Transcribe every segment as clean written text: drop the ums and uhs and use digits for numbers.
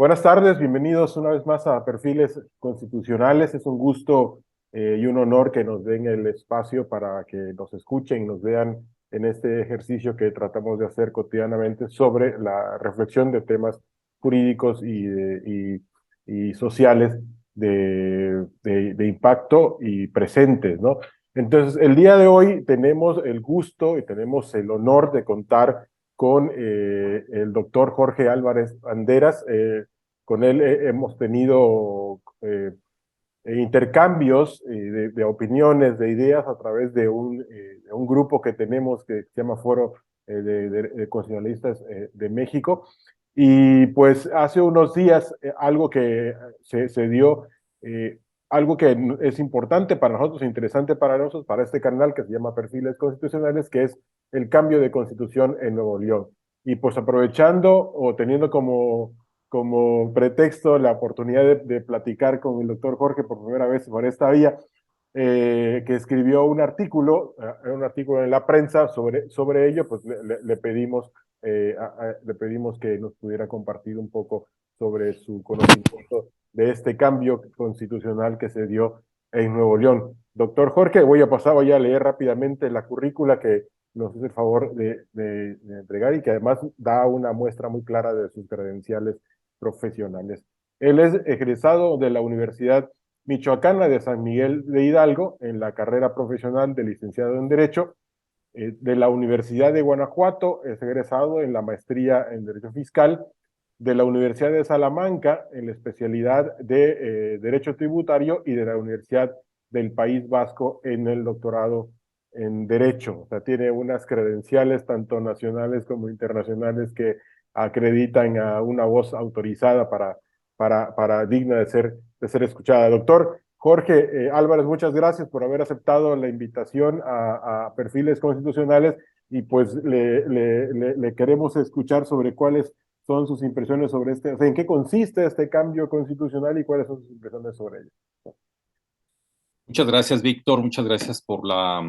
Buenas tardes, bienvenidos una vez más a Perfiles Constitucionales. Es un gusto y un honor que nos den el espacio para que nos escuchen y nos vean en este ejercicio que tratamos de hacer cotidianamente sobre la reflexión de temas jurídicos y sociales de impacto y presentes, ¿no? Entonces, el día de hoy tenemos el gusto y tenemos el honor de contar con el doctor Jorge Álvarez Banderas. Con él hemos tenido intercambios de opiniones, de ideas a través de un grupo que tenemos que se llama Foro de Constitucionalistas de México. Y pues hace unos días algo que se dio, eh, algo que es importante para nosotros, interesante para nosotros, para este canal que se llama Perfiles Constitucionales, que es el cambio de constitución en Nuevo León. Y pues aprovechando o teniendo como pretexto la oportunidad de platicar con el doctor Jorge por primera vez por esta vía, que escribió un artículo en la prensa sobre ello, pues le pedimos, le pedimos que nos pudiera compartir un poco sobre su conocimiento de este cambio constitucional que se dio en Nuevo León. Doctor Jorge, voy a leer rápidamente la currícula que nos hace el favor de entregar y que además da una muestra muy clara de sus credenciales profesionales. Él es egresado de la Universidad Michoacana de San Miguel de Hidalgo en la carrera profesional de licenciado en Derecho. De la Universidad de Guanajuato es egresado en la maestría en Derecho Fiscal. De la Universidad de Salamanca en la especialidad de Derecho Tributario y de la Universidad del País Vasco en el doctorado en Derecho. O sea, tiene unas credenciales tanto nacionales como internacionales que acreditan a una voz autorizada para digna de ser escuchada. Doctor Jorge Álvarez, muchas gracias por haber aceptado la invitación a Perfiles Constitucionales y pues le queremos escuchar sobre cuáles son sus impresiones sobre o sea, en qué consiste este cambio constitucional y cuáles son sus impresiones sobre ello. Muchas gracias, Víctor. Muchas gracias por la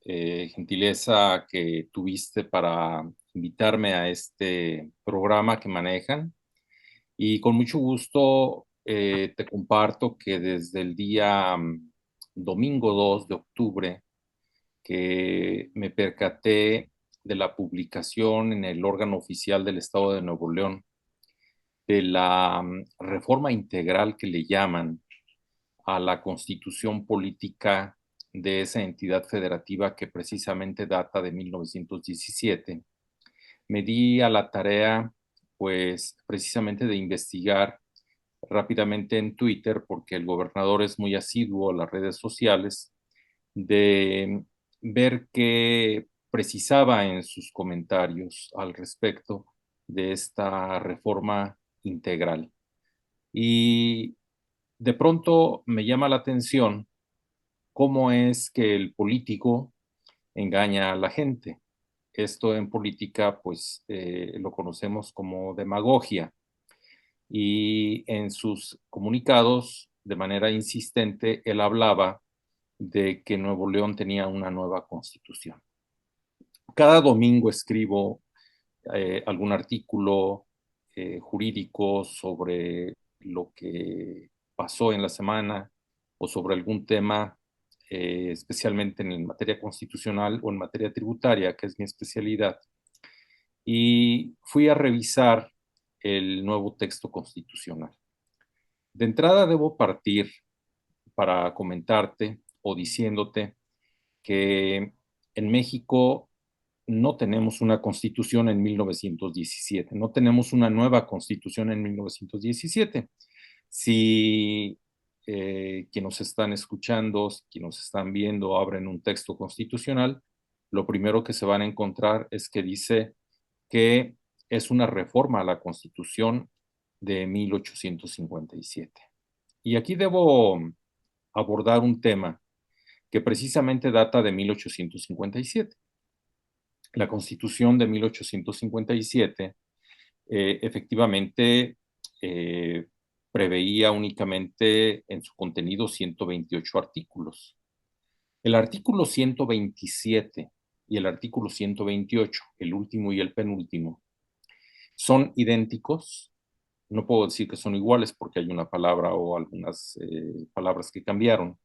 gentileza que tuviste para invitarme a este programa que manejan. Y con mucho gusto te comparto que desde el día domingo 2 de octubre, que me percaté de la publicación en el órgano oficial del Estado de Nuevo León de la reforma integral que le llaman a la constitución política de esa entidad federativa que precisamente data de 1917, me di a la tarea, pues, precisamente de investigar rápidamente en Twitter, porque el gobernador es muy asiduo a las redes sociales, de ver qué precisaba en sus comentarios al respecto de esta reforma integral. Y de pronto me llama la atención cómo es que el político engaña a la gente. Esto en política, pues lo conocemos como demagogia. Y en sus comunicados, de manera insistente, él hablaba de que Nuevo León tenía una nueva constitución. Cada domingo escribo algún artículo jurídico sobre lo que pasó en la semana o sobre algún tema, especialmente en materia constitucional o en materia tributaria, que es mi especialidad. Y fui a revisar el nuevo texto constitucional. De entrada debo partir para comentarte o diciéndote que en México no tenemos una constitución en 1917, no tenemos una nueva constitución en 1917. Si quienes nos están escuchando, quienes nos están viendo, abren un texto constitucional, lo primero que se van a encontrar es que dice que es una reforma a la Constitución de 1857. Y aquí debo abordar un tema que precisamente data de 1857. La Constitución de 1857 efectivamente eh, preveía únicamente en su contenido 128 artículos. El artículo 127 y el artículo 128, el último y el penúltimo, son idénticos no puedo decir que son iguales porque hay una palabra o algunas palabras que cambiaron,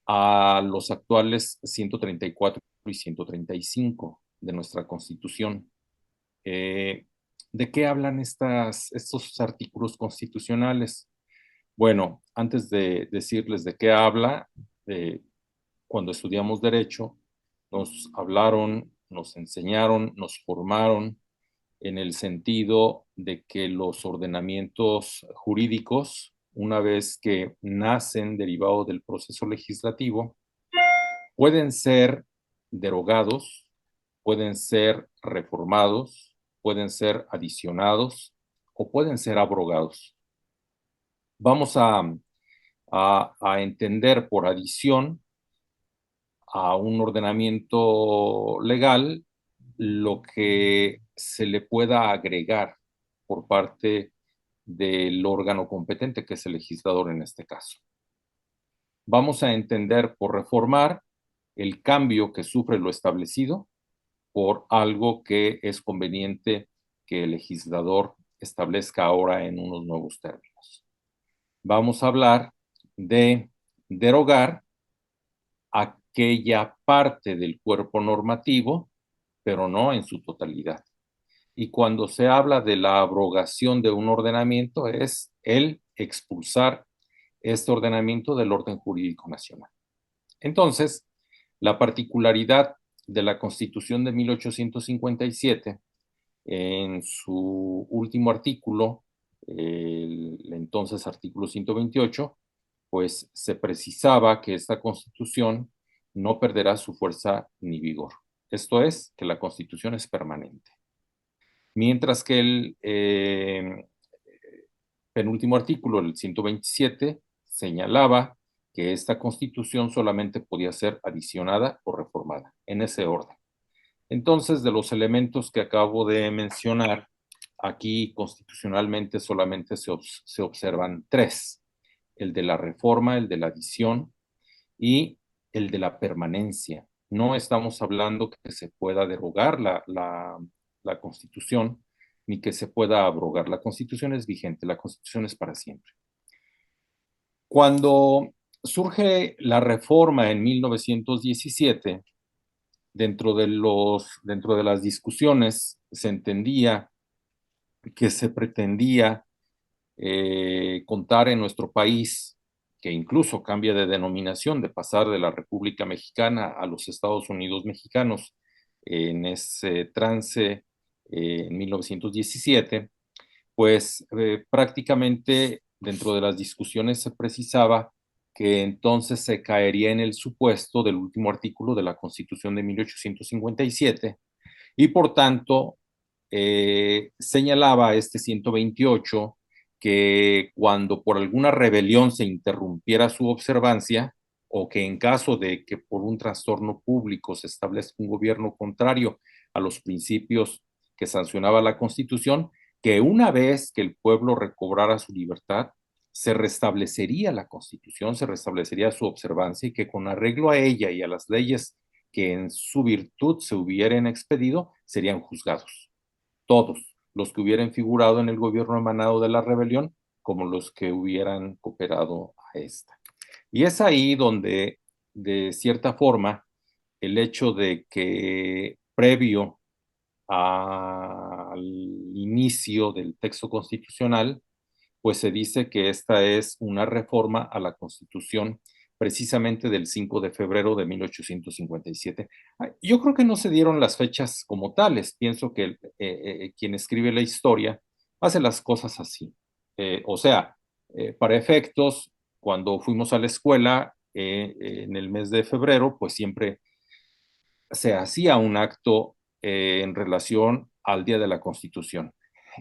a los actuales 134 y 135 de nuestra Constitución. Eh, ¿De qué hablan estos artículos constitucionales? Bueno, antes de decirles de qué habla, cuando estudiamos derecho, nos hablaron, nos enseñaron, nos formaron en el sentido de que los ordenamientos jurídicos, una vez que nacen derivados del proceso legislativo, pueden ser derogados, pueden ser reformados, pueden ser adicionados o pueden ser abrogados. Vamos a entender por adición a un ordenamiento legal lo que se le pueda agregar por parte del órgano competente, que es el legislador en este caso. Vamos a entender por reformar el cambio que sufre lo establecido por algo que es conveniente que el legislador establezca ahora en unos nuevos términos. Vamos a hablar de derogar aquella parte del cuerpo normativo, pero no en su totalidad. Y cuando se habla de la abrogación de un ordenamiento, es el expulsar este ordenamiento del orden jurídico nacional. Entonces, la particularidad de la Constitución de 1857, en su último artículo, el entonces artículo 128, pues se precisaba que esta Constitución no perderá su fuerza ni vigor. Esto es, que la Constitución es permanente. Mientras que el penúltimo artículo, el 127, señalaba que esta Constitución solamente podía ser adicionada o reformada, en ese orden. Entonces, de los elementos que acabo de mencionar, aquí constitucionalmente solamente se observan tres: el de la reforma, el de la adición y el de la permanencia. No estamos hablando que se pueda derogar la Constitución ni que se pueda abrogar. La Constitución es vigente, la Constitución es para siempre. Cuando surge la reforma en 1917, dentro de las discusiones se entendía que se pretendía contar en nuestro país, que incluso cambia de denominación, de pasar de la República Mexicana a los Estados Unidos mexicanos en ese trance en 1917, pues prácticamente dentro de las discusiones se precisaba que entonces se caería en el supuesto del último artículo de la Constitución de 1857 y por tanto señalaba este 128 que cuando por alguna rebelión se interrumpiera su observancia o que en caso de que por un trastorno público se establezca un gobierno contrario a los principios que sancionaba la Constitución, que una vez que el pueblo recobrara su libertad, se restablecería la Constitución, se restablecería su observancia y que con arreglo a ella y a las leyes que en su virtud se hubieran expedido, serían juzgados. Todos los que hubieran figurado en el gobierno emanado de la rebelión, como los que hubieran cooperado a esta. Y es ahí donde, de cierta forma, el hecho de que previo al inicio del texto constitucional, pues se dice que esta es una reforma a la Constitución precisamente del 5 de febrero de 1857. Yo creo que no se dieron las fechas como tales. Pienso que quien escribe la historia hace las cosas así. O sea, para efectos, cuando fuimos a la escuela en el mes de febrero, pues siempre se hacía un acto en relación al Día de la Constitución.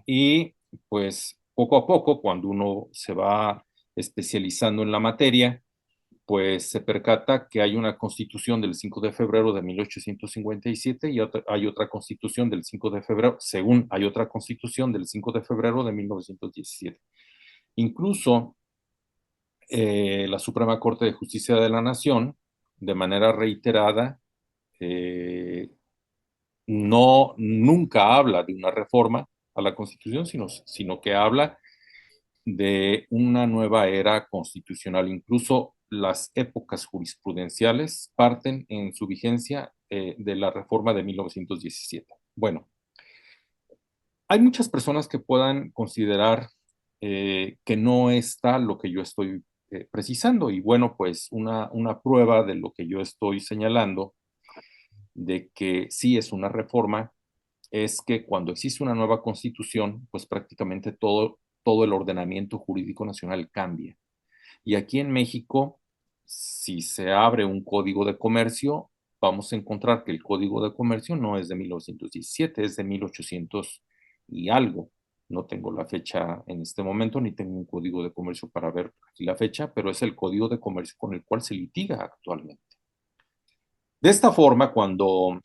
Y pues poco a poco, cuando uno se va especializando en la materia, pues se percata que hay una constitución del 5 de febrero de 1857 y hay otra constitución del 5 de febrero, según hay otra constitución del 5 de febrero de 1917. Incluso la Suprema Corte de Justicia de la Nación, de manera reiterada, no, nunca habla de una reforma, a la Constitución, sino que habla de una nueva era constitucional. Incluso las épocas jurisprudenciales parten en su vigencia de la reforma de 1917. Bueno, hay muchas personas que puedan considerar que no está lo que yo estoy precisando. Y bueno, pues una prueba de lo que yo estoy señalando, de que sí es una reforma, es que cuando existe una nueva constitución, pues prácticamente todo el ordenamiento jurídico nacional cambia. Y aquí en México, si se abre un código de comercio, vamos a encontrar que el código de comercio no es de 1917, es de 1800 y algo. No tengo la fecha en este momento, ni tengo un código de comercio para ver aquí la fecha, pero es el código de comercio con el cual se litiga actualmente. De esta forma, como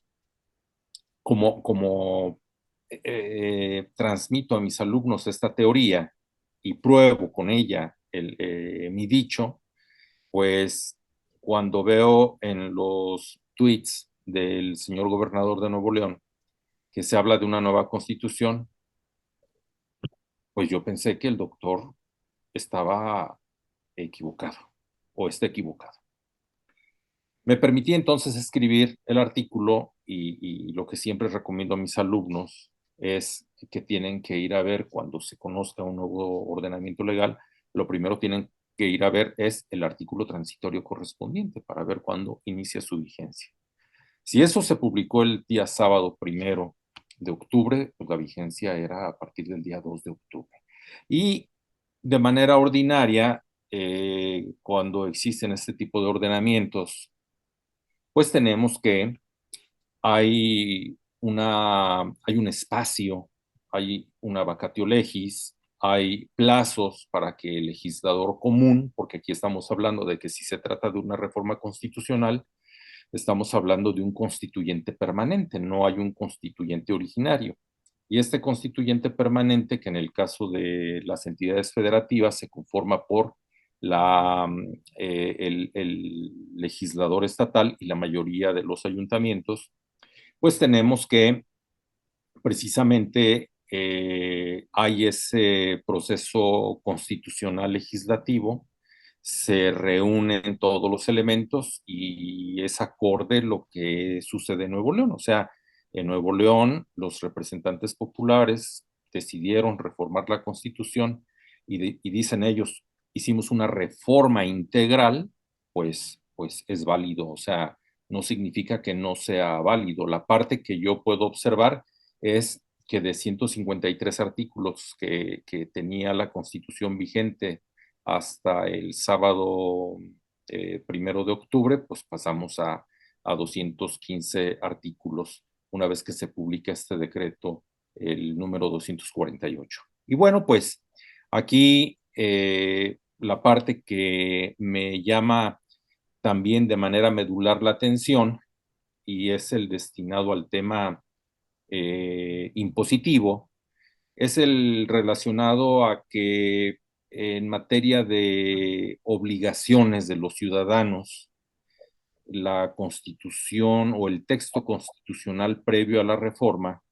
transmito a mis alumnos esta teoría y pruebo con ella mi dicho, pues cuando veo en los tweets del señor gobernador de Nuevo León que se habla de una nueva constitución, pues yo pensé que el doctor estaba equivocado o está equivocado. Me permití entonces escribir el artículo y lo que siempre recomiendo a mis alumnos es que tienen que ir a ver cuando se conozca un nuevo ordenamiento legal, lo primero tienen que ir a ver es el artículo transitorio correspondiente para ver cuándo inicia su vigencia. Si eso se publicó el día sábado 1 de octubre, pues la vigencia era a partir del día 2 de octubre. Y de manera ordinaria, cuando existen este tipo de ordenamientos, pues tenemos que hay un espacio, hay una vacatio legis, hay plazos para que el legislador común, porque aquí estamos hablando de que si se trata de una reforma constitucional, estamos hablando de un constituyente permanente, no hay un constituyente originario. Y este constituyente permanente, que en el caso de las entidades federativas se conforma por el legislador estatal y la mayoría de los ayuntamientos, pues tenemos que precisamente hay ese proceso constitucional legislativo, se reúnen todos los elementos y es acorde lo que sucede en Nuevo León. O sea, en Nuevo León los representantes populares decidieron reformar la Constitución y dicen ellos, hicimos una reforma integral, pues es válido. O sea, no significa que no sea válido. La parte que yo puedo observar es que de 153 artículos que tenía la Constitución vigente hasta el sábado 1 de octubre, pues pasamos a 215 artículos una vez que se publica este decreto, el número 248. Y bueno, pues aquí la parte que me llama también de manera medular la atención y es el destinado al tema impositivo, es el relacionado a que en materia de obligaciones de los ciudadanos, la constitución o el texto constitucional previo a la reforma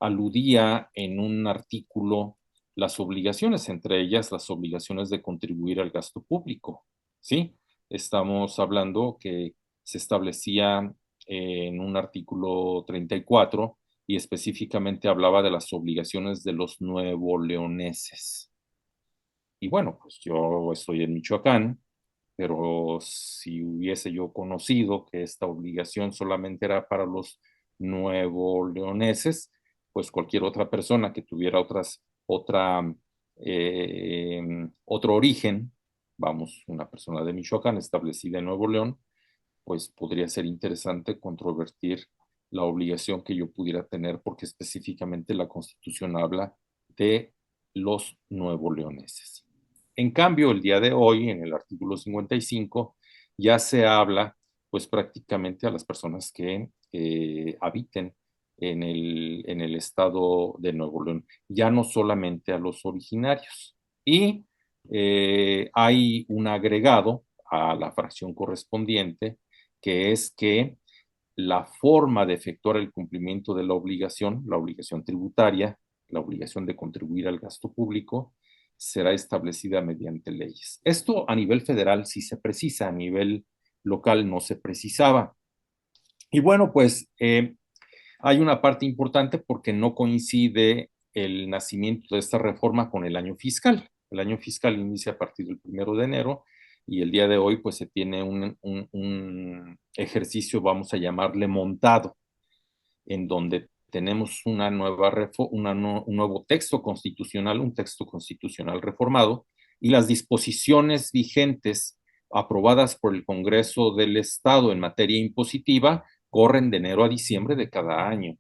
aludía en un artículo las obligaciones, entre ellas las obligaciones de contribuir al gasto público, ¿sí? Estamos hablando que se establecía en un artículo 34 y específicamente hablaba de las obligaciones de los nuevoleoneses. Y bueno, pues yo estoy en Michoacán, pero si hubiese yo conocido que esta obligación solamente era para los nuevoleoneses, pues cualquier otra persona que tuviera otro origen, vamos, una persona de Michoacán establecida en Nuevo León, pues podría ser interesante controvertir la obligación que yo pudiera tener, porque específicamente la Constitución habla de los nuevoleoneses. En cambio, el día de hoy, en el artículo 55, ya se habla, pues prácticamente a las personas que habiten en el estado de Nuevo León, ya no solamente a los originarios. Y hay un agregado a la fracción correspondiente, que es que la forma de efectuar el cumplimiento de la obligación tributaria, la obligación de contribuir al gasto público, será establecida mediante leyes. Esto a nivel federal sí se precisa, a nivel local no se precisaba. Y bueno, pues hay una parte importante porque no coincide el nacimiento de esta reforma con el año fiscal. El año fiscal inicia a partir del 1 de enero y el día de hoy pues se tiene un ejercicio, vamos a llamarle montado, en donde tenemos una un nuevo texto constitucional, un texto constitucional reformado, y las disposiciones vigentes aprobadas por el Congreso del Estado en materia impositiva corren de enero a diciembre de cada año.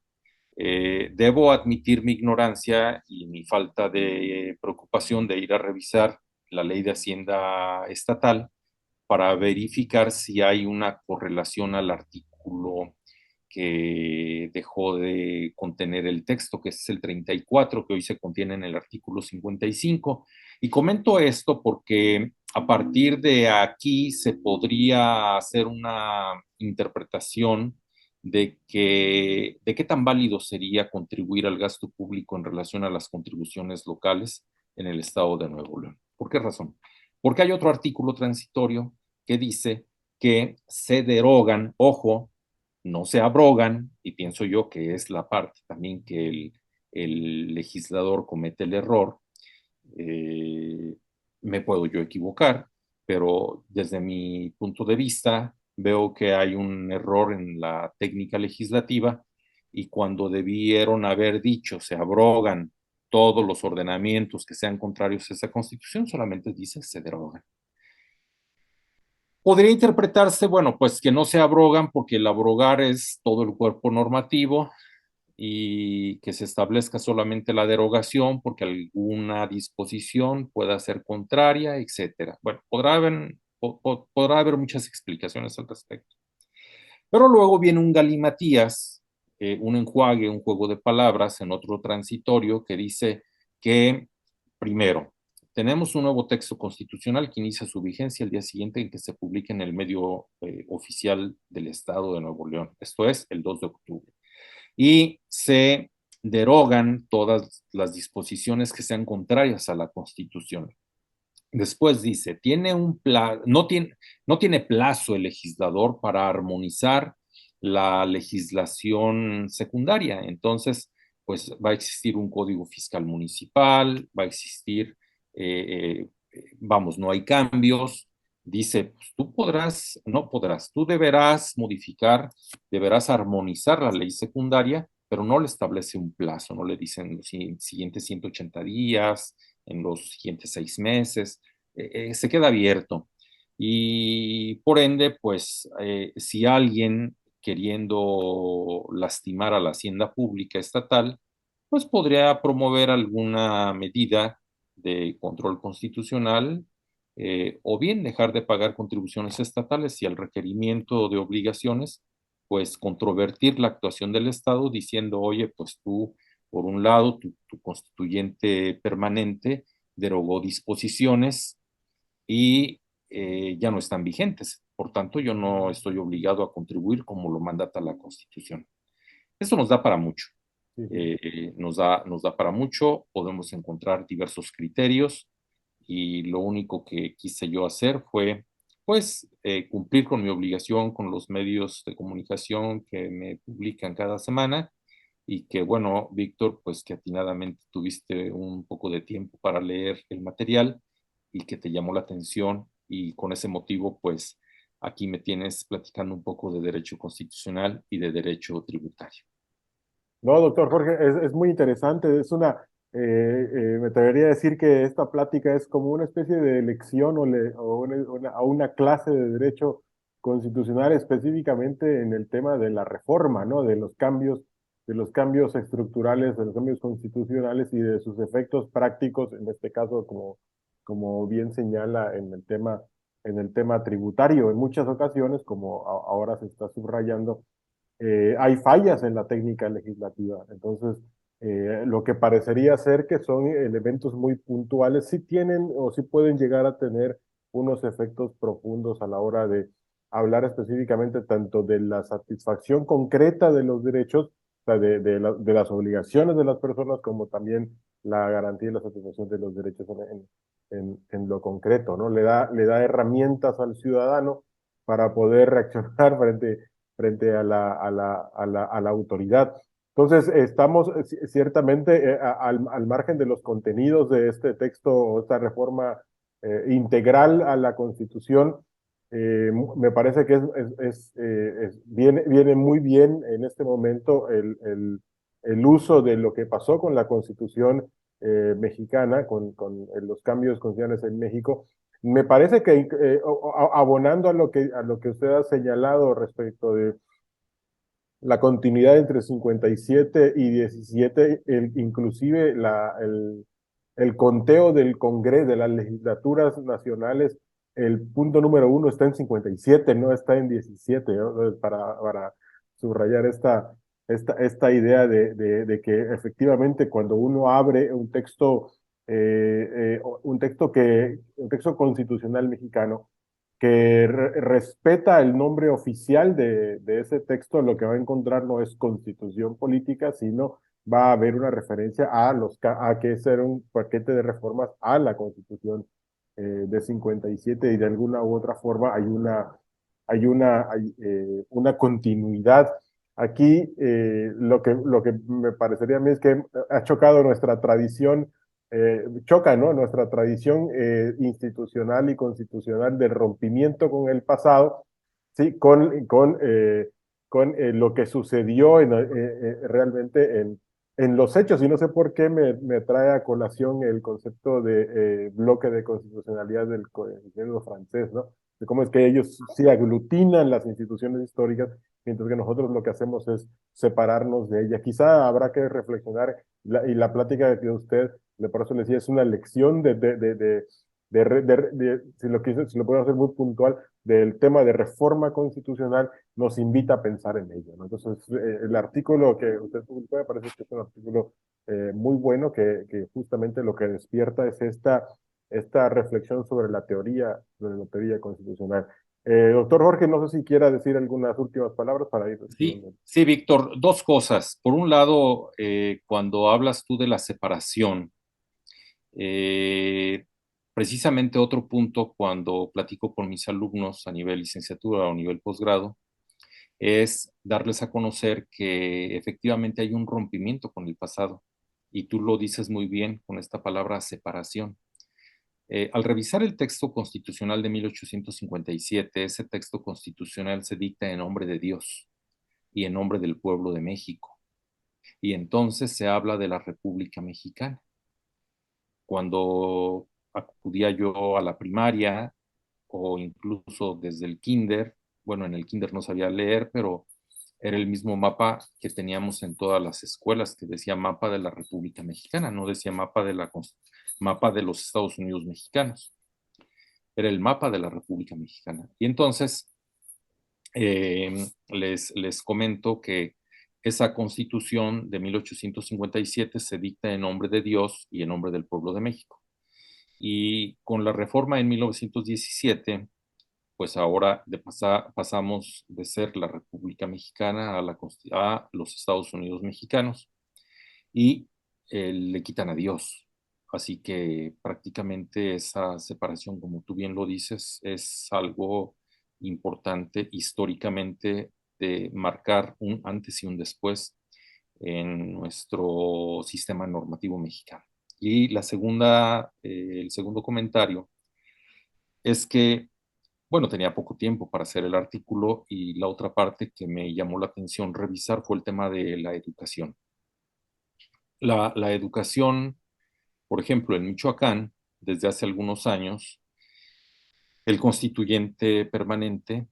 Debo admitir mi ignorancia y mi falta de preocupación de ir a revisar la ley de Hacienda estatal para verificar si hay una correlación al artículo que dejó de contener el texto, que es el 34, que hoy se contiene en el artículo 55. Y comento esto porque a partir de aquí se podría hacer una interpretación de qué tan válido sería contribuir al gasto público en relación a las contribuciones locales en el estado de Nuevo León. ¿Por qué razón? Porque hay otro artículo transitorio que dice que se derogan, ojo, no se abrogan, y pienso yo que es la parte también que el legislador comete el error. eh, Me puedo yo equivocar, pero desde mi punto de vista veo que hay un error en la técnica legislativa y cuando debieron haber dicho se abrogan todos los ordenamientos que sean contrarios a esa constitución, solamente dice se derogan. Podría interpretarse, bueno, pues que no se abrogan porque el abrogar es todo el cuerpo normativo y que se establezca solamente la derogación porque alguna disposición pueda ser contraria, etcétera. Bueno, podrá haber muchas explicaciones al respecto. Pero luego viene un galimatías, un enjuague, un juego de palabras en otro transitorio que dice que, primero, tenemos un nuevo texto constitucional que inicia su vigencia el día siguiente en que se publique en el medio oficial del Estado de Nuevo León. Esto es el 2 de octubre. Y se derogan todas las disposiciones que sean contrarias a la Constitución. Después dice, no tiene plazo el legislador para armonizar la legislación secundaria. Entonces, pues va a existir un código fiscal municipal, va a existir, vamos, no hay cambios. Dice, pues tú deberás modificar, deberás armonizar la ley secundaria, pero no le establece un plazo, no le dicen los siguientes 180 días, en los siguientes 6 meses, se queda abierto. Y por ende, pues, si alguien queriendo lastimar a la hacienda pública estatal, pues podría promover alguna medida de control constitucional o bien dejar de pagar contribuciones estatales y al requerimiento de obligaciones, pues controvertir la actuación del Estado diciendo, oye, pues tú, por un lado, tu constituyente permanente derogó disposiciones y ya no están vigentes. Por tanto, yo no estoy obligado a contribuir como lo mandata la Constitución. Esto nos da para mucho. Sí, sí. Nos da para mucho, podemos encontrar diversos criterios y lo único que quise yo hacer fue, pues, cumplir con mi obligación con los medios de comunicación que me publican cada semana y que, bueno, Víctor, pues que atinadamente tuviste un poco de tiempo para leer el material y que te llamó la atención y con ese motivo, pues, aquí me tienes platicando un poco de derecho constitucional y de derecho tributario. No, doctor Jorge, es muy interesante. Me atrevería a decir que esta plática es como una especie de lección o una clase de derecho constitucional específicamente en el tema de la reforma, ¿no? De los cambios estructurales, de los cambios constitucionales y de sus efectos prácticos, en este caso, como bien señala en el tema tributario. En muchas ocasiones, como ahora se está subrayando, hay fallas en la técnica legislativa. Entonces, lo que parecería ser que son elementos muy puntuales, sí tienen o sí pueden llegar a tener unos efectos profundos a la hora de hablar específicamente tanto de la satisfacción concreta de los derechos sea, de las obligaciones de las personas, como también la garantía y la satisfacción de los derechos en lo concreto, ¿no? Le da herramientas al ciudadano para poder reaccionar frente a a la autoridad. Entonces, estamos ciertamente al margen de los contenidos de este texto o esta reforma integral a la Constitución. Me parece que viene muy bien en este momento el uso de lo que pasó con la Constitución mexicana, con los cambios constitucionales en México. Me parece que abonando a lo que usted ha señalado respecto de la continuidad entre 57 y 17, inclusive el conteo del Congreso, de las legislaturas nacionales, el punto número uno está en 57, no está en 17, ¿no? Para subrayar esta idea de que efectivamente cuando uno abre un texto constitucional mexicano, que respeta el nombre oficial de ese texto, lo que va a encontrar no es constitución política, sino va a haber una referencia a que ser un paquete de reformas a la constitución de 57 y de alguna u otra forma hay una continuidad. Aquí lo que me parecería a mí es que ha chocado nuestra tradición choca, ¿no? Nuestra tradición institucional y constitucional de rompimiento con el pasado, ¿sí? Con lo que sucedió realmente en los hechos. Y no sé por qué me trae a colación el concepto de bloque de constitucionalidad del gobierno francés, ¿no? De cómo es que ellos sí aglutinan las instituciones históricas, mientras que nosotros lo que hacemos es separarnos de ellas. Quizá habrá que reflexionar, y la plática de usted por eso le decía, es una lección si lo podemos hacer muy puntual, del tema de reforma constitucional, nos invita a pensar en ello, ¿no? Entonces, el artículo que usted publicó me parece que es un artículo muy bueno que justamente lo que despierta es esta reflexión sobre la teoría constitucional. Doctor Jorge, no sé si quiera decir algunas últimas palabras para ir Sí, despidiendo. sí, Víctor, dos cosas. Por un lado, cuando hablas tú de la separación, eh, precisamente otro punto cuando platico con mis alumnos a nivel licenciatura o a nivel posgrado, es darles a conocer que efectivamente hay un rompimiento con el pasado. Y tú lo dices muy bien con esta palabra separación. Al revisar el texto constitucional de 1857, ese texto constitucional se dicta en nombre de Dios y en nombre del pueblo de México. Y entonces se habla de la República Mexicana. Cuando acudía yo a la primaria o incluso desde el kinder, bueno, en el kinder no sabía leer, pero era el mismo mapa que teníamos en todas las escuelas, que decía mapa de la República Mexicana, no decía mapa de los Estados Unidos mexicanos, era el mapa de la República Mexicana. Y entonces les comento que esa constitución de 1857 se dicta en nombre de Dios y en nombre del pueblo de México. Y con la reforma en 1917, pues ahora pasamos de ser la República Mexicana a los Estados Unidos mexicanos y le quitan a Dios. Así que prácticamente esa separación, como tú bien lo dices, es algo importante históricamente de marcar un antes y un después en nuestro sistema normativo mexicano. Y el segundo comentario es que, bueno, tenía poco tiempo para hacer el artículo y la otra parte que me llamó la atención revisar fue el tema de la educación. La educación, por ejemplo, en Michoacán, desde hace algunos años, el constituyente permanente,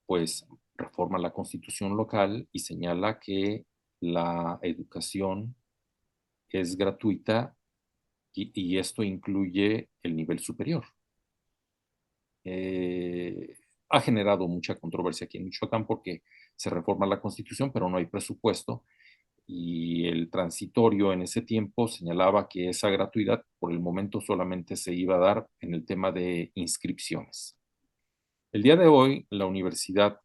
pues, reforma la constitución local y señala que la educación es gratuita y esto incluye el nivel superior. Eh, ha generado mucha controversia aquí en Michoacán porque se reforma la constitución, pero no hay presupuesto y el transitorio en ese tiempo señalaba que esa gratuidad por el momento solamente se iba a dar en el tema de inscripciones. El día de hoy, la universidad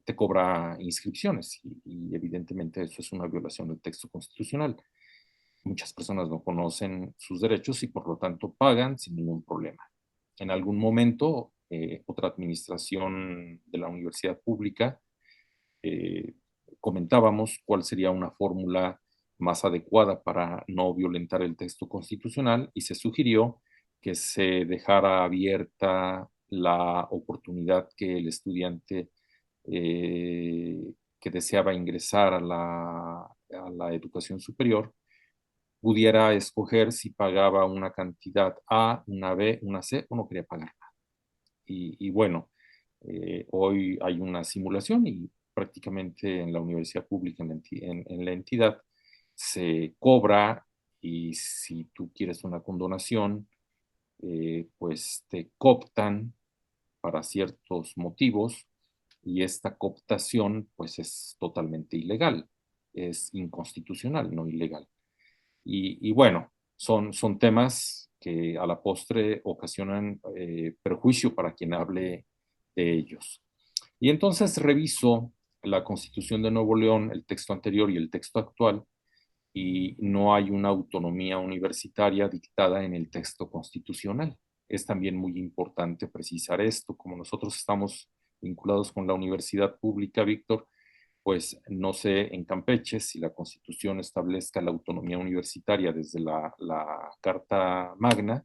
te cobra inscripciones y evidentemente eso es una violación del texto constitucional. Muchas personas no conocen sus derechos y por lo tanto pagan sin ningún problema. En algún momento, otra administración de la universidad pública eh, comentábamos cuál sería una fórmula más adecuada para no violentar el texto constitucional y se sugirió que se dejara abierta la oportunidad que el estudiante que deseaba ingresar a la educación superior pudiera escoger si pagaba una cantidad A, una B, una C o no quería pagar nada. Y bueno, hoy hay una simulación y prácticamente en la universidad pública, en la entidad, se cobra y si tú quieres una condonación, pues te cooptan para ciertos motivos y esta cooptación pues es totalmente ilegal, es inconstitucional, no ilegal. Y bueno, son temas que a la postre ocasionan perjuicio para quien hable de ellos. Y entonces reviso la Constitución de Nuevo León, el texto anterior y el texto actual, y no hay una autonomía universitaria dictada en el texto constitucional. Es también muy importante precisar esto, como nosotros estamos vinculados con la universidad pública, Víctor, pues no sé en Campeche si la Constitución establezca la autonomía universitaria desde la Carta Magna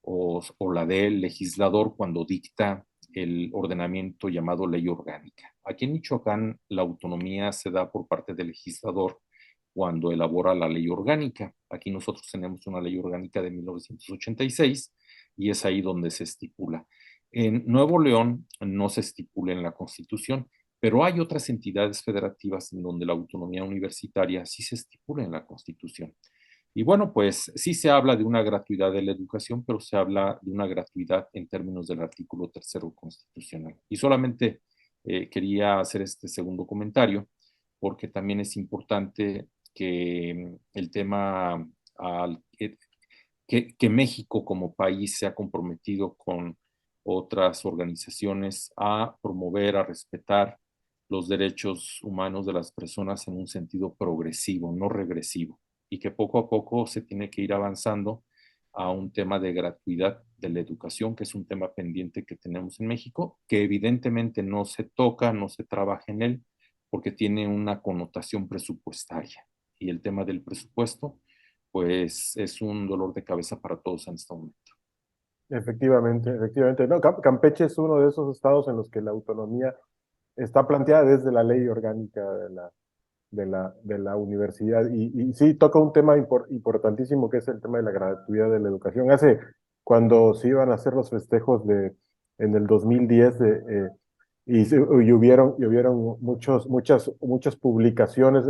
o la del legislador cuando dicta el ordenamiento llamado ley orgánica. Aquí en Michoacán la autonomía se da por parte del legislador cuando elabora la ley orgánica. Aquí nosotros tenemos una ley orgánica de 1986 y es ahí donde se estipula. En Nuevo León no se estipula en la Constitución, pero hay otras entidades federativas en donde la autonomía universitaria sí se estipula en la Constitución. Y bueno, pues sí se habla de una gratuidad de la educación, pero se habla de una gratuidad en términos del artículo tercero constitucional. Y solamente quería hacer este segundo comentario, porque también es importante que el tema que México como país se ha comprometido con otras organizaciones a promover, a respetar los derechos humanos de las personas en un sentido progresivo, no regresivo, y que poco a poco se tiene que ir avanzando a un tema de gratuidad de la educación, que es un tema pendiente que tenemos en México, que evidentemente no se toca, no se trabaja en él, porque tiene una connotación presupuestaria. Y el tema del presupuesto, pues es un dolor de cabeza para todos en este momento. Efectivamente, efectivamente. No, Campeche es uno de esos estados en los que la autonomía está planteada desde la ley orgánica de la universidad. Y sí toca un tema importantísimo que es el tema de la gratuidad de la educación. Cuando se iban a hacer los festejos en el 2010 y hubieron muchas publicaciones.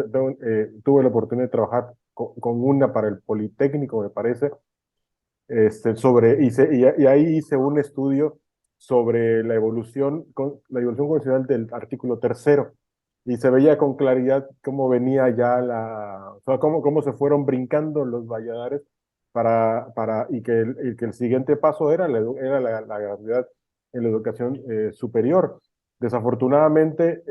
Tuve la oportunidad de trabajar con una para el Politécnico, me parece, y ahí hice un estudio sobre la evolución constitucional del artículo tercero, y se veía con claridad cómo venía ya o sea, cómo se fueron brincando los Valladares y que el siguiente paso era la gratuidad en la educación superior. Desafortunadamente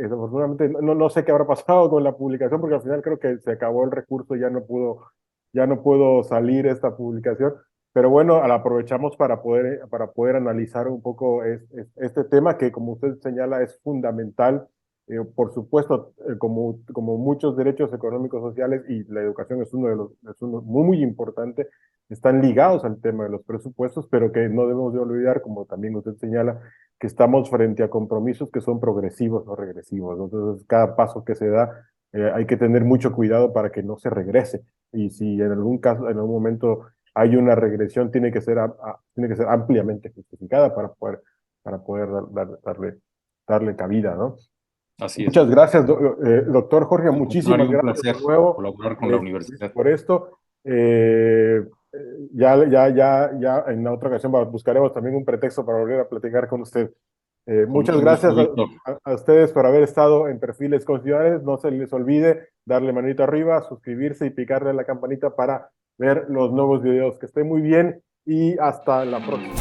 no sé qué habrá pasado con la publicación, porque al final creo que se acabó el recurso, ya no pudo salir esta publicación. Pero bueno, la aprovechamos para poder analizar un poco este tema que, como usted señala, es fundamental. Por supuesto, como muchos derechos económicos sociales, y la educación es uno muy importante, están ligados al tema de los presupuestos, pero que no debemos de olvidar, como también usted señala, que estamos frente a compromisos que son progresivos, no regresivos, ¿no? Entonces, cada paso que se da, hay que tener mucho cuidado para que no se regrese. Y si en algún caso, en algún momento hay una regresión, tiene que ser ampliamente justificada para poder darle cabida, ¿no? Así es, Muchas Víctor. gracias, doctor Jorge, Al muchísimas contrario, un gracias placer de nuevo colaborar con la universidad. por esto. Ya en la otra ocasión buscaremos también un pretexto para volver a platicar con usted. Con Muchas mucho gusto, gracias Víctor. a ustedes por haber estado en Perfiles Constitucionales. No se les olvide darle manito arriba, suscribirse y picarle a la campanita para ver los nuevos videos. Que estén muy bien y hasta la próxima.